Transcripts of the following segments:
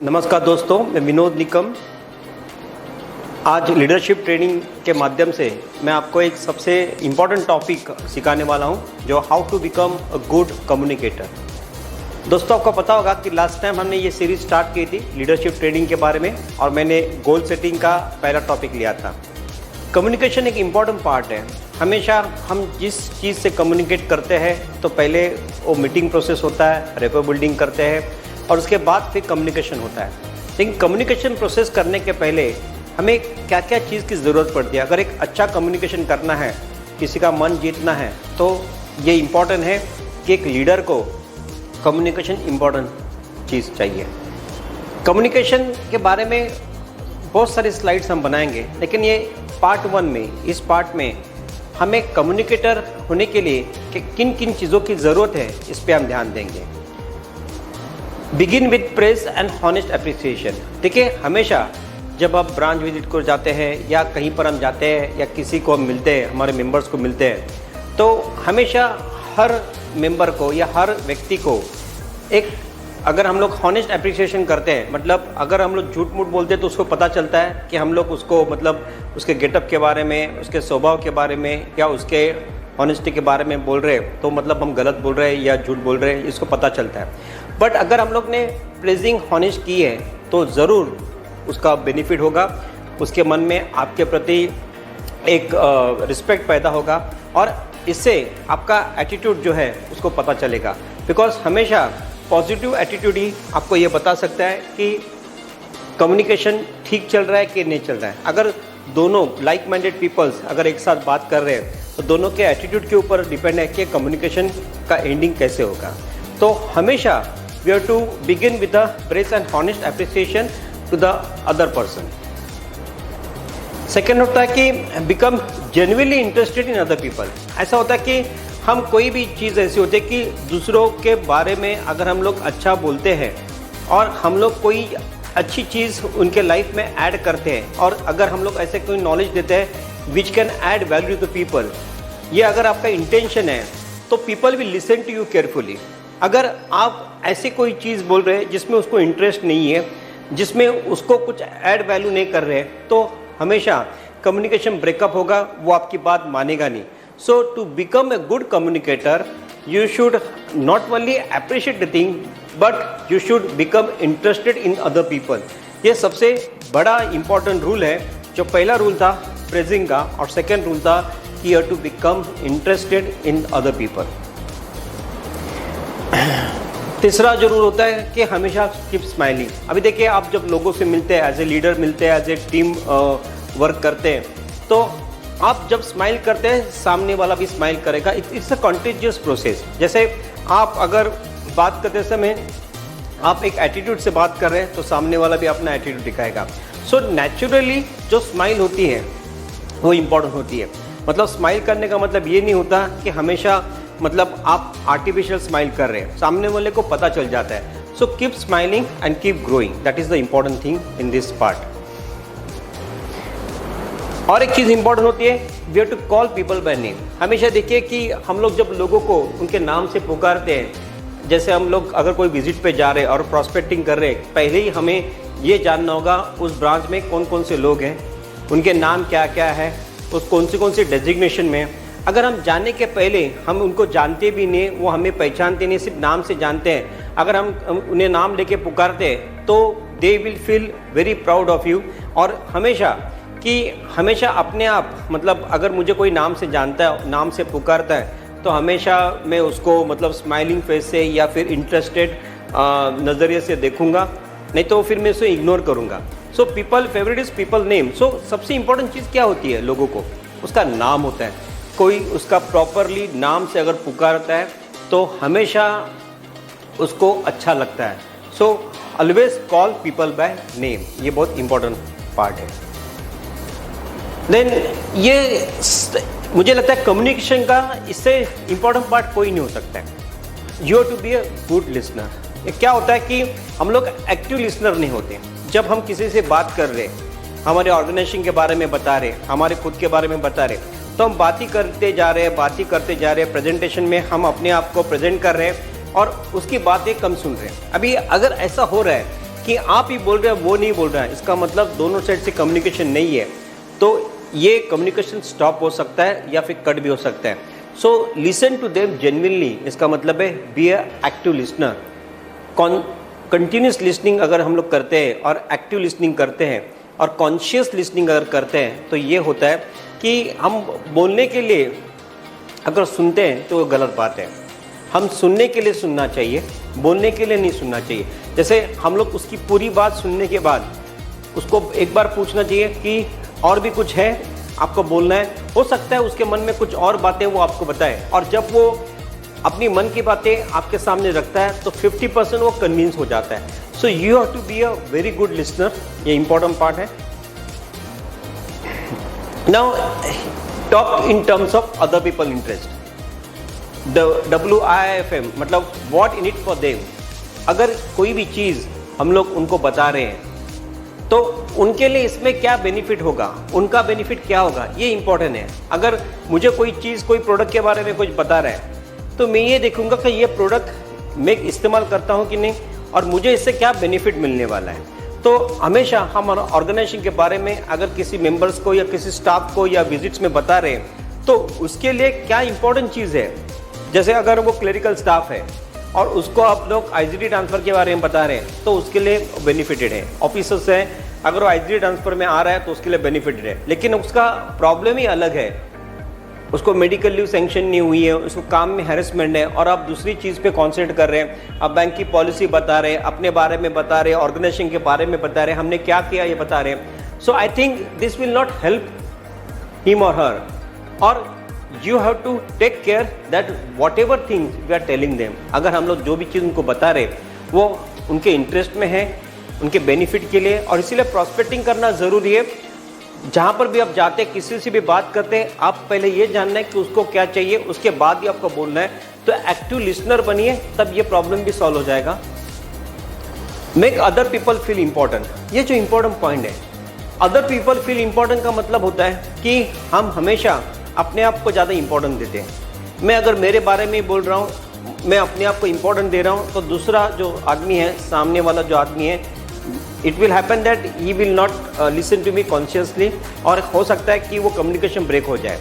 नमस्कार दोस्तों, मैं विनोद निकम। आज लीडरशिप ट्रेनिंग के माध्यम से मैं आपको एक सबसे इम्पॉर्टेंट टॉपिक सिखाने वाला हूं, जो how to become a good communicator. दोस्तों, आपको पता होगा कि लास्ट टाइम हमने ये सीरीज स्टार्ट की थी लीडरशिप ट्रेनिंग के बारे में, और मैंने गोल सेटिंग का पहला टॉपिक लिया था। कम्युनिकेशन एक इम्पॉर्टेंट पार्ट है। हमेशा हम जिस चीज़ से कम्युनिकेट करते हैं तो पहले वो मीटिंग प्रोसेस होता है, रेपो बिल्डिंग करते हैं, और उसके बाद फिर कम्युनिकेशन होता है। लेकिन कम्युनिकेशन प्रोसेस करने के पहले हमें क्या क्या चीज़ की ज़रूरत पड़ती है। अगर एक अच्छा कम्युनिकेशन करना है, किसी का मन जीतना है, तो ये इम्पॉर्टेंट है कि एक लीडर को कम्युनिकेशन इम्पॉर्टेंट चीज़ चाहिए। कम्युनिकेशन के बारे में बहुत सारी स्लाइड्स हम बनाएंगे, लेकिन ये पार्ट 1 में, इस पार्ट में हमें कम्युनिकेटर होने के लिए कि किन किन चीज़ों की ज़रूरत है, इस पर हम ध्यान देंगे। Begin with praise and honest appreciation. देखिए, हमेशा जब आप ब्रांच विजिट को जाते हैं या कहीं पर हम जाते हैं या किसी को हम मिलते हैं, हमारे मेंबर्स को मिलते हैं, तो हमेशा हर मेंबर को या हर व्यक्ति को एक, अगर हम लोग हॉनेस्ट अप्रिसिएशन करते हैं, मतलब अगर हम लोग झूठ मूठ बोलते हैं तो उसको पता चलता है कि हम लोग उसको, मतलब उसके गेटअप के बारे में, उसके स्वभाव के बारे में या उसके हॉनेस्टी के बारे में बोल रहे हैं तो मतलब हम गलत बोल रहे हैं या झूठ बोल रहे हैं, इसको पता चलता है। बट अगर हम लोग ने प्रेजिंग हॉनेस्ट की है तो ज़रूर उसका बेनिफिट होगा, उसके मन में आपके प्रति एक रिस्पेक्ट पैदा होगा, और इससे आपका एटीट्यूड जो है उसको पता चलेगा। बिकॉज हमेशा पॉजिटिव एटीट्यूड ही आपको ये बता सकता है कि कम्युनिकेशन ठीक चल रहा है कि नहीं चल रहा है। अगर दोनों लाइक माइंडेड पीपल्स अगर एक साथ बात कर रहे हैं तो दोनों के एटीट्यूड के ऊपर डिपेंड है कि कम्युनिकेशन का एंडिंग कैसे होगा। तो हमेशा we have to begin with the praise and honest appreciation to the other person. Second होता है कि become genuinely interested in other people. ऐसा होता है कि हम कोई भी चीज़ ऐसी होती है कि दूसरों के बारे में अगर हम लोग अच्छा बोलते हैं और हम लोग कोई अच्छी चीज़ उनके लाइफ में ऐड करते हैं, और अगर हम लोग ऐसे कोई नॉलेज देते हैं which can add value to people, ये अगर आपका इंटेंशन है तो people will listen to you carefully. अगर आप ऐसी कोई चीज़ बोल रहे हैं जिसमें उसको इंटरेस्ट नहीं है, जिसमें उसको कुछ ऐड वैल्यू नहीं कर रहे, तो हमेशा कम्युनिकेशन ब्रेकअप होगा, वो आपकी बात मानेगा नहीं। So to become a good communicator you should not only appreciate the thing but you should become interested in other people। ये सबसे बड़ा इम्पॉर्टेंट रूल है। जो पहला रूल था प्रेजिंग का, और सेकेंड रूल था कि you have to become interested in other people। तीसरा जो रूल होता है कि हमेशा कीप स्माइलिंग। अभी देखिए, आप जब लोगों से मिलते हैं, एज ए लीडर मिलते हैं, एज ए टीम वर्क करते हैं, तो आप जब स्माइल करते हैं सामने वाला भी स्माइल करेगा। It's a contagious process. जैसे आप अगर बात करते समय आप एक एटीट्यूड से बात कर रहे हैं तो सामने वाला भी अपना एटीट्यूड दिखाएगा। सो नेचुरली जो स्माइल होती है वो इम्पॉर्टेंट होती है। मतलब स्माइल करने का मतलब ये नहीं होता कि हमेशा मतलब आप आर्टिफिशियल स्माइल कर रहे हैं, सामने वाले को पता चल जाता है। So keep smiling and keep growing, that is the important thing in this part. और एक चीज़ इंपॉर्टेंट होती है, we have to call people by name. हमेशा देखिए कि हम लोग जब लोगों को उनके नाम से पुकारते हैं, जैसे हम लोग अगर कोई विजिट पे जा रहे हैं और प्रॉस्पेक्टिंग कर रहे हैं, पहले ही हमें ये जानना होगा उस ब्रांच में कौन कौन से लोग हैं, उनके नाम क्या क्या है, उस कौन सी डेजिग्नेशन में। अगर हम जाने के पहले हम उनको जानते भी नहीं, वो हमें पहचानते नहीं, सिर्फ नाम से जानते हैं, अगर हम उन्हें नाम लेके पुकारते हैं तो they will feel very proud of you. और हमेशा अपने आप, मतलब अगर मुझे कोई नाम से जानता है, नाम से पुकारता है, तो हमेशा मैं उसको मतलब स्माइलिंग फेस से या फिर इंटरेस्टेड नज़रिए से देखूंगा, नहीं तो फिर मैं उसे इग्नोर करूंगा। So people favourite is people name. So सबसे इम्पोर्टेंट चीज़ क्या होती है लोगों को, उसका नाम होता है। कोई उसका प्रॉपरली नाम से अगर पुकारता है तो हमेशा उसको अच्छा लगता है। So always call people by name, ये बहुत इंपॉर्टेंट पार्ट है। देन ये मुझे लगता है कम्युनिकेशन का इससे इम्पोर्टेंट पार्ट कोई नहीं हो सकता है। You have to be a good listener. क्या होता है कि हम लोग एक्टिव लिसनर नहीं होते। जब हम किसी से बात कर रहे, हमारे ऑर्गेनाइजेशन के बारे में बता रहे, हमारे खुद के बारे में बता रहे, तो हम बात ही करते जा रहे हैं। प्रेजेंटेशन में हम अपने आप को प्रेजेंट कर रहे हैं और उसकी बातें कम सुन रहे हैं। अभी अगर ऐसा हो रहा है बल्कि आप ही बोल रहे हैं, वो नहीं बोल रहा है, इसका मतलब दोनों साइड से कम्युनिकेशन नहीं है, तो ये कम्युनिकेशन स्टॉप हो सकता है या फिर कट भी हो सकता है। So listen to them genuinely, इसका मतलब है be a active listener. Continuous listening अगर हम लोग करते हैं और एक्टिव लिसनिंग करते हैं और कॉन्शियस लिसनिंग अगर करते हैं तो ये होता है कि हम बोलने के लिए अगर सुनते हैं तो वो गलत बात है। हम सुनने के लिए सुनना चाहिए, बोलने के लिए नहीं सुनना चाहिए। जैसे हम लोग उसकी पूरी बात सुनने के बाद उसको एक बार पूछना चाहिए कि और भी कुछ है आपको बोलना है, हो सकता है उसके मन में कुछ और बातें वो आपको बताए, और जब वो अपनी मन की बातें आपके सामने रखता है तो 50% वो कन्विंस हो जाता है। So you have to be a very good listener, ये इंपॉर्टेंट पार्ट है। Now talk in terms of other people interest, WIFM मतलब what in it for them. अगर कोई भी चीज़ हम लोग उनको बता रहे हैं तो उनके लिए इसमें क्या बेनिफिट होगा, उनका बेनिफिट क्या होगा, ये इंपॉर्टेंट है। अगर मुझे कोई चीज़, कोई प्रोडक्ट के बारे में कुछ बता रहा है तो मैं ये देखूंगा कि ये प्रोडक्ट मैं इस्तेमाल करता हूँ कि नहीं और मुझे इससे क्या बेनिफिट मिलने वाला है। तो हमेशा हम ऑर्गेनाइजेशन के बारे में अगर किसी मेंबर्स को या किसी स्टाफ को या विजिट्स में बता रहे हैं तो उसके लिए क्या इंपॉर्टेंट चीज़ है। जैसे अगर वो क्लरिकल स्टाफ है और उसको आप लोग IGD ट्रांसफ़र के बारे में बता रहे हैं तो उसके लिए बेनिफिटेड है। ऑफिसर्स हैं, अगर वो IGD ट्रांसफ़र में आ रहा है तो उसके लिए बेनिफिटेड है, लेकिन उसका प्रॉब्लम ही अलग है। उसको मेडिकल लीव सेंक्शन नहीं हुई है, उसको काम में हैरेसमेंट है और आप दूसरी चीज़ पे कॉन्सेंट्रेट कर रहे हैं। आप बैंक की पॉलिसी बता रहे हैं, अपने बारे में बता रहे हैं, ऑर्गेनाइजेशन के बारे में बता रहे हैं, हमने क्या किया ये बता रहे हैं। So I think this will not help him और हर, और you have to take care that whatever things we are telling them, अगर हम लोग जो भी चीज़ उनको बता रहे वो उनके इंटरेस्ट में है, उनके बेनिफिट के लिए। और इसीलिए प्रॉस्पेक्टिंग करना ज़रूरी है। जहाँ पर भी आप जाते हैं, किसी से भी बात करते हैं, आप पहले ये जानना है कि उसको क्या चाहिए, उसके बाद ही आपको बोलना है। तो एक्टिव लिसनर बनिए, तब ये प्रॉब्लम भी सॉल्व हो जाएगा। Make other people feel important, ये जो इम्पोर्टेंट पॉइंट है, अदर पीपल फील इम्पोर्टेंट का मतलब होता है कि हम हमेशा अपने आप को ज़्यादा इम्पोर्टेंट देते हैं। मैं अगर मेरे बारे में बोल रहा हूँ, मैं अपने आप को इम्पोर्टेंट दे रहा हूँ, तो दूसरा जो आदमी है, सामने वाला जो आदमी है, it will happen that he will not listen to me consciously, और हो सकता है कि वो कम्युनिकेशन ब्रेक हो जाए।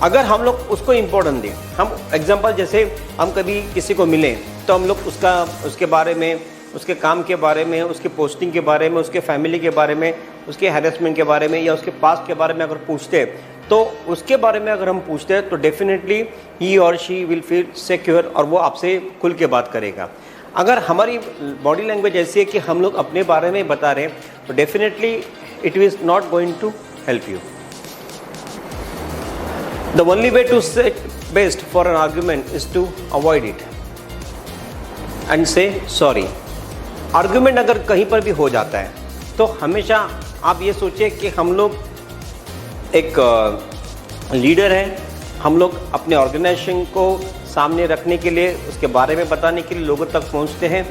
अगर हम लोग उसको इम्पोर्टेंट दें, हम एग्जांपल जैसे हम कभी किसी को मिलें तो हम लोग उसके बारे में, उसके काम के बारे में, उसके पोस्टिंग के बारे में, उसके फैमिली के बारे में, उसके हैरेसमेंट के बारे में या उसके पास्ट के बारे में अगर पूछते हैं, तो उसके बारे में अगर हम पूछते हैं तो डेफिनेटली ही और शी विल फील सिक्योर और वो आपसे खुल के बात करेगा। अगर हमारी बॉडी लैंग्वेज ऐसी है कि हम लोग अपने बारे में बता रहे हैं तो definitely it is not going to help you. The only way to set best for an argument is to avoid it and say sorry. Argument अगर कहीं पर भी हो जाता है तो हमेशा आप ये सोचिए कि हम लोग एक लीडर हैं, हम लोग अपने ऑर्गेनाइजेशन को सामने रखने के लिए, उसके बारे में बताने के लिए लोगों तक पहुंचते हैं।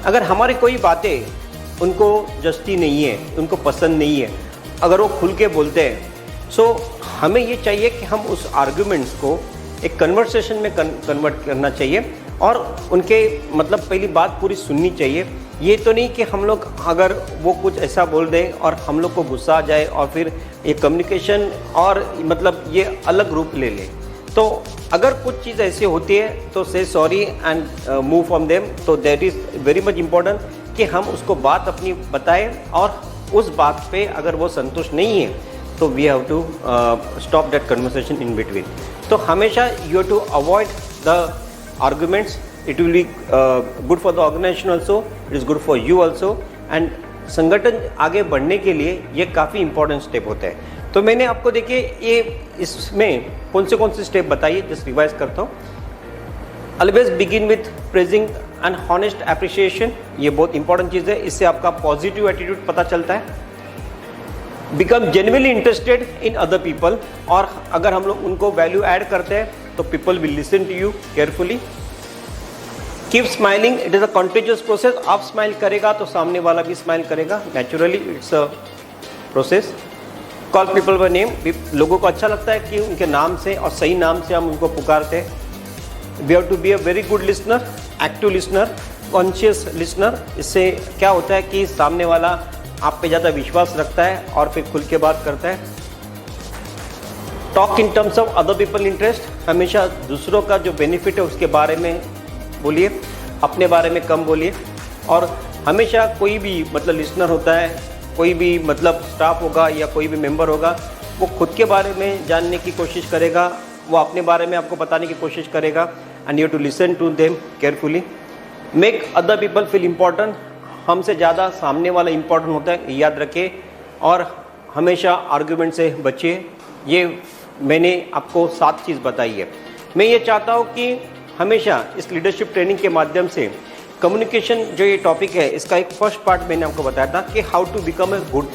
अगर हमारी कोई बातें उनको जस्ती नहीं है, उनको पसंद नहीं है, अगर वो खुल के बोलते हैं, सो हमें ये चाहिए कि हम उस आर्गुमेंट्स को एक कन्वर्सेशन में कन्वर्ट करना चाहिए और उनके मतलब पहली बात पूरी सुननी चाहिए। ये तो नहीं कि हम लोग अगर वो कुछ ऐसा बोल दें और हम लोग को गुस्सा आ जाए और फिर ये कम्युनिकेशन और मतलब ये अलग रूप ले ले। तो अगर कुछ चीज़ ऐसी होती है तो say sorry and move from them. तो that is very much important कि हम उसको बात अपनी बताएं और उस बात पे अगर वो संतुष्ट नहीं है तो we have to stop that conversation in between. तो हमेशा you have to avoid the arguments. It will be good for the organisation also, it is good for you also, and संगठन आगे बढ़ने के लिए ये काफ़ी इंपॉर्टेंट स्टेप होते हैं। तो मैंने आपको देखिए ये इसमें कौन से स्टेप बताइए, जस्ट रिवाइज करता हूँ। Always begin with praising and honest appreciation, ये बहुत इंपॉर्टेंट चीज़ है, इससे आपका पॉजिटिव एटीट्यूड पता चलता है। Become genuinely interested in other people, और अगर हम लोग उनको वैल्यू ऐड करते हैं तो people will listen to you carefully. Keep smiling, it is a continuous process. आप स्माइल करेगा तो सामने वाला भी स्माइल करेगा, naturally it's a process. Call people by name, लोगों को अच्छा लगता है कि उनके नाम से और सही नाम से हम उनको पुकारते हैं। We have to be a very good listener, active listener, conscious listener, इससे क्या होता है कि सामने वाला आप पे ज़्यादा विश्वास रखता है और फिर खुल के बात करता है। Talk in terms of other people interest, हमेशा दूसरों का जो बेनिफिट है उसके बारे में बोलिए, अपने बारे में कम बोलिए। और हमेशा कोई भी मतलब लिसनर होता है, कोई भी मतलब स्टाफ होगा या कोई भी मेंबर होगा, वो खुद के बारे में जानने की कोशिश करेगा, वो अपने बारे में आपको बताने की कोशिश करेगा। And you to listen to them carefully. Make other people feel important, हमसे ज़्यादा सामने वाला इम्पॉर्टेंट होता है, याद रखें। और हमेशा आर्ग्यूमेंट से बचिए। ये मैंने आपको 7 चीज़ बताई है। मैं ये चाहता हूँ कि हमेशा इस लीडरशिप ट्रेनिंग के माध्यम से कम्युनिकेशन जो ये टॉपिक है, इसका एक फर्स्ट पार्ट मैंने आपको बताया था कि how to become a good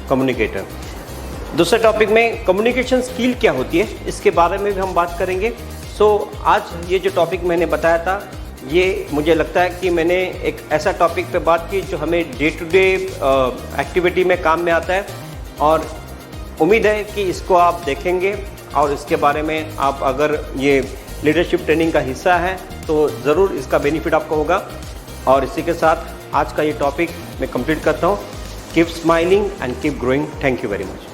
communicator. दूसरे टॉपिक में कम्युनिकेशन स्किल क्या होती है, इसके बारे में भी हम बात करेंगे। आज ये जो टॉपिक मैंने बताया था, ये मुझे लगता है कि मैंने एक ऐसा टॉपिक पे बात की जो हमें डे टू डे एक्टिविटी में काम में आता है। और उम्मीद है कि इसको आप देखेंगे और इसके बारे में आप अगर ये लीडरशिप ट्रेनिंग का हिस्सा है तो ज़रूर इसका बेनिफिट आपको होगा। और इसी के साथ आज का ये टॉपिक मैं कंप्लीट करता हूँ। Keep smiling and keep growing. Thank you very much.